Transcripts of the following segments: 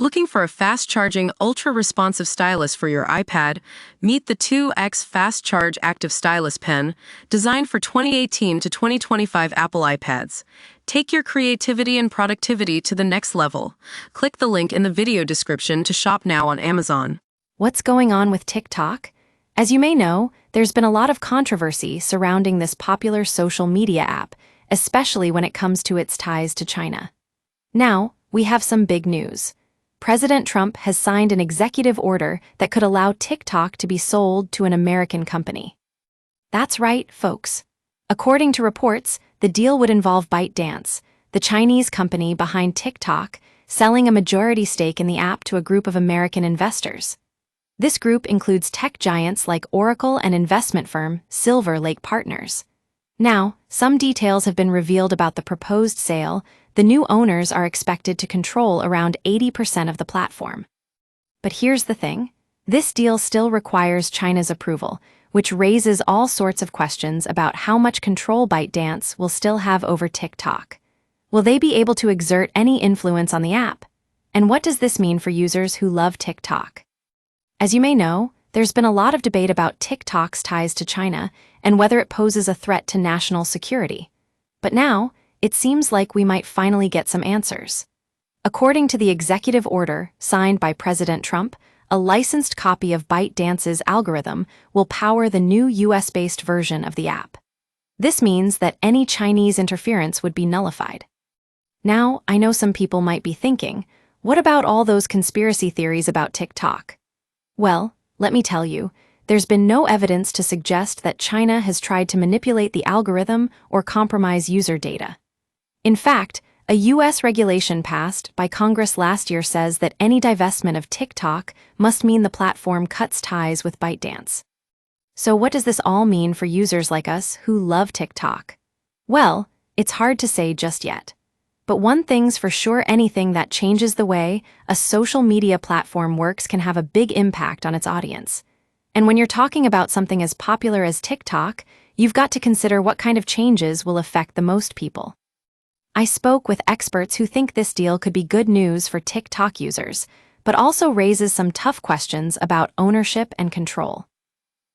Looking for a fast-charging, ultra-responsive stylus for your iPad? Meet the 2X Fast Charge Active Stylus Pen, designed for 2018 to 2025 Apple iPads. Take your creativity and productivity to the next level. Click the link in the video description to shop now on Amazon. What's going on with TikTok? As you may know, there's been a lot of controversy surrounding this popular social media app, especially when it comes to its ties to China. Now, we have some big news. President Trump has signed an executive order that could allow TikTok to be sold to an American company. That's right, folks. According to reports, the deal would involve ByteDance, the Chinese company behind TikTok, selling a majority stake in the app to a group of American investors. This group includes tech giants like Oracle and investment firm Silver Lake Partners. Now, some details have been revealed about the proposed sale. The new owners are expected to control around 80% of the platform. But here's the thing. This deal still requires China's approval, which raises all sorts of questions about how much control ByteDance will still have over TikTok. Will they be able to exert any influence on the app? And what does this mean for users who love TikTok? As you may know, there's been a lot of debate about TikTok's ties to China and whether it poses a threat to national security. But now, it seems like we might finally get some answers. According to the executive order signed by President Trump, a licensed copy of ByteDance's algorithm will power the new US-based version of the app. This means that any Chinese interference would be nullified. Now, I know some people might be thinking, what about all those conspiracy theories about TikTok? Well, let me tell you, there's been no evidence to suggest that China has tried to manipulate the algorithm or compromise user data. In fact, a U.S. regulation passed by Congress last year says that any divestment of TikTok must mean the platform cuts ties with ByteDance. So what does this all mean for users like us who love TikTok? Well, it's hard to say just yet. But one thing's for sure, anything that changes the way a social media platform works can have a big impact on its audience. And when you're talking about something as popular as TikTok, you've got to consider what kind of changes will affect the most people. I spoke with experts who think this deal could be good news for TikTok users, but also raises some tough questions about ownership and control.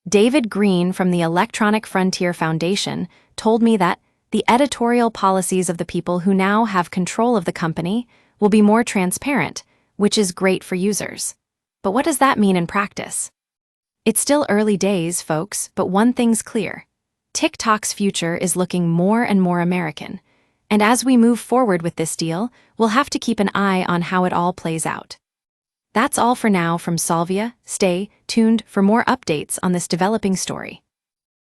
David Green from the Electronic Frontier Foundation told me that the editorial policies of the people who now have control of the company will be more transparent, which is great for users. But what does that mean in practice? It's still early days, folks, but one thing's clear. TikTok's future is looking more and more American. And as we move forward with this deal, we'll have to keep an eye on how it all plays out. That's all for now from Salvia. Stay tuned for more updates on this developing story.